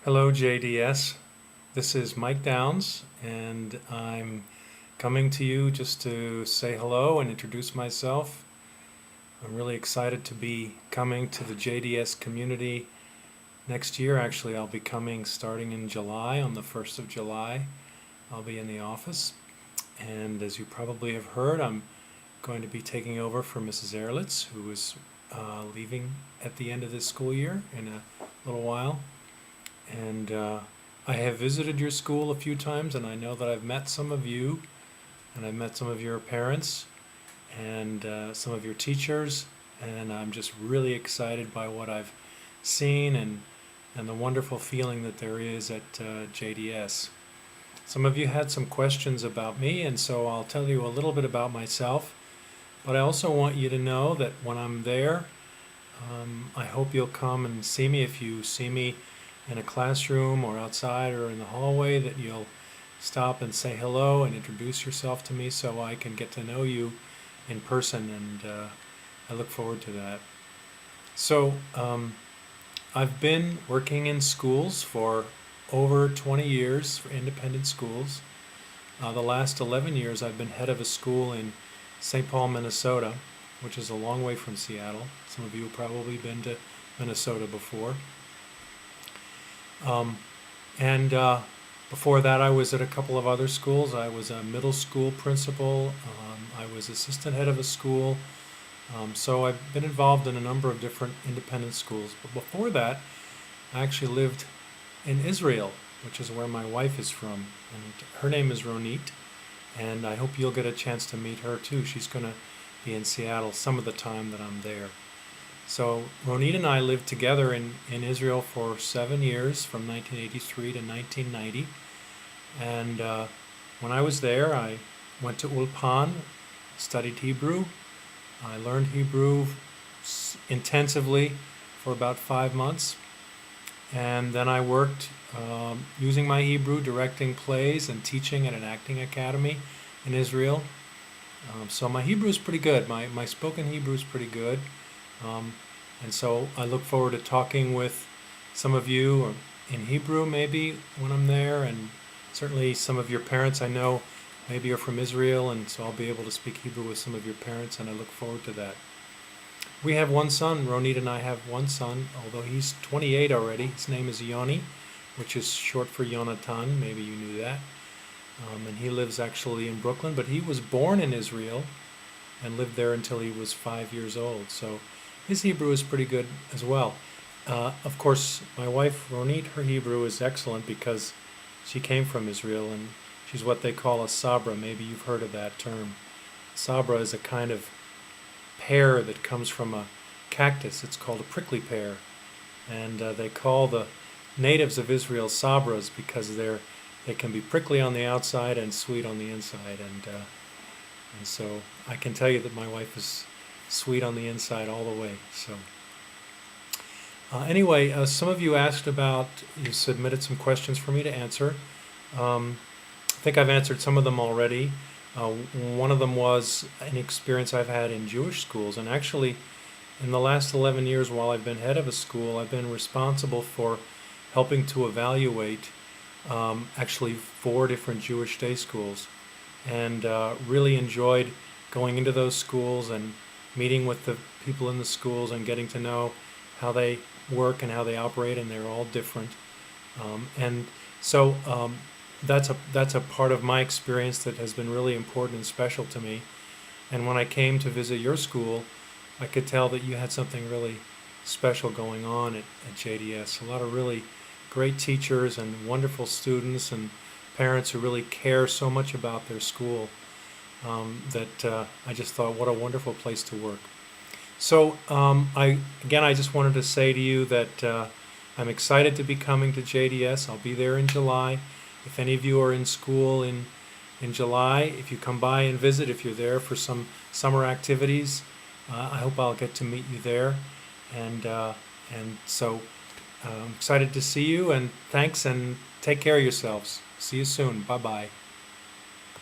Hello, JDS. This is Mike Downs, and I'm coming to you just to say hello and introduce myself. I'm really excited to be coming to the JDS community next year. Actually, I'll be coming starting in July, on the 1st of July. I'll be in the office, and as you probably have heard, I'm going to be taking over for Mrs. Ehrlitz, who is leaving at the end of this school year in a little while. And I have visited your school a few times, and I know that I've met some of you, and I've met some of your parents, and some of your teachers, and I'm just really excited by what I've seen and the wonderful feeling that there is at JDS. Some of you had some questions about me, and so I'll tell you a little bit about myself, but I also want you to know that when I'm there, I hope you'll come and see me. If you see me in a classroom or outside or in the hallway, that you'll stop and say hello and introduce yourself to me so I can get to know you in person, and I look forward to that. So I've been working in schools for over 20 years for independent schools. The last 11 years I've been head of a school in St. Paul, Minnesota, which is a long way from Seattle. Some of you have probably been to Minnesota before. And before that, I was at a couple of other schools. I was a middle school principal. I was assistant head of a school. So I've been involved in a number of different independent schools. But before that, I actually lived in Israel, which is where my wife is from. And her name is Ronit. And I hope you'll get a chance to meet her too. She's going to be in Seattle some of the time that I'm there. So Ronit and I lived together in Israel for 7 years, from 1983 to 1990. And when I was there, I went to Ulpan, studied Hebrew. I learned Hebrew intensively for about 5 months. And then I worked using my Hebrew, directing plays and teaching at an acting academy in Israel. So my Hebrew is pretty good. My spoken Hebrew is pretty good. And so I look forward to talking with some of you or in Hebrew maybe when I'm there, and certainly some of your parents I know maybe are from Israel, and so I'll be able to speak Hebrew with some of your parents, and I look forward to that. We have one son. Ronit and I have one son, although he's 28 already. His name is Yoni, which is short for Yonatan. Maybe you knew that. And he lives actually in Brooklyn, but he was born in Israel and lived there until he was 5 years old. So his Hebrew is pretty good as well. Of course, my wife, Ronit, her Hebrew is excellent because she came from Israel, and she's what they call a sabra. Maybe you've heard of that term. Sabra is a kind of pear that comes from a cactus. It's called a prickly pear. And they call the natives of Israel sabras because they can be prickly on the outside and sweet on the inside. And so I can tell you that my wife is sweet on the inside all the way. So anyway, some of you asked about, you submitted some questions for me to answer. I think I've answered some of them already. One of them was an experience I've had in Jewish schools, and actually in the last 11 years while I've been head of a school, I've been responsible for helping to evaluate actually 4 different Jewish day schools, and really enjoyed going into those schools and meeting with the people in the schools and getting to know how they work and how they operate, and they're all different. And so that's a part of my experience that has been really important and special to me. And when I came to visit your school, I could tell that you had something really special going on at JDS. A lot of really great teachers and wonderful students and parents who really care so much about their school. That I just thought, what a wonderful place to work. So I just wanted to say to you that I'm excited to be coming to JDS. I'll be there in July. If any of you are in school in July, if you come by and visit, if you're there for some summer activities, I hope I'll get to meet you there. And so I'm excited to see you, and thanks, and take care of yourselves. See you soon. Bye-bye.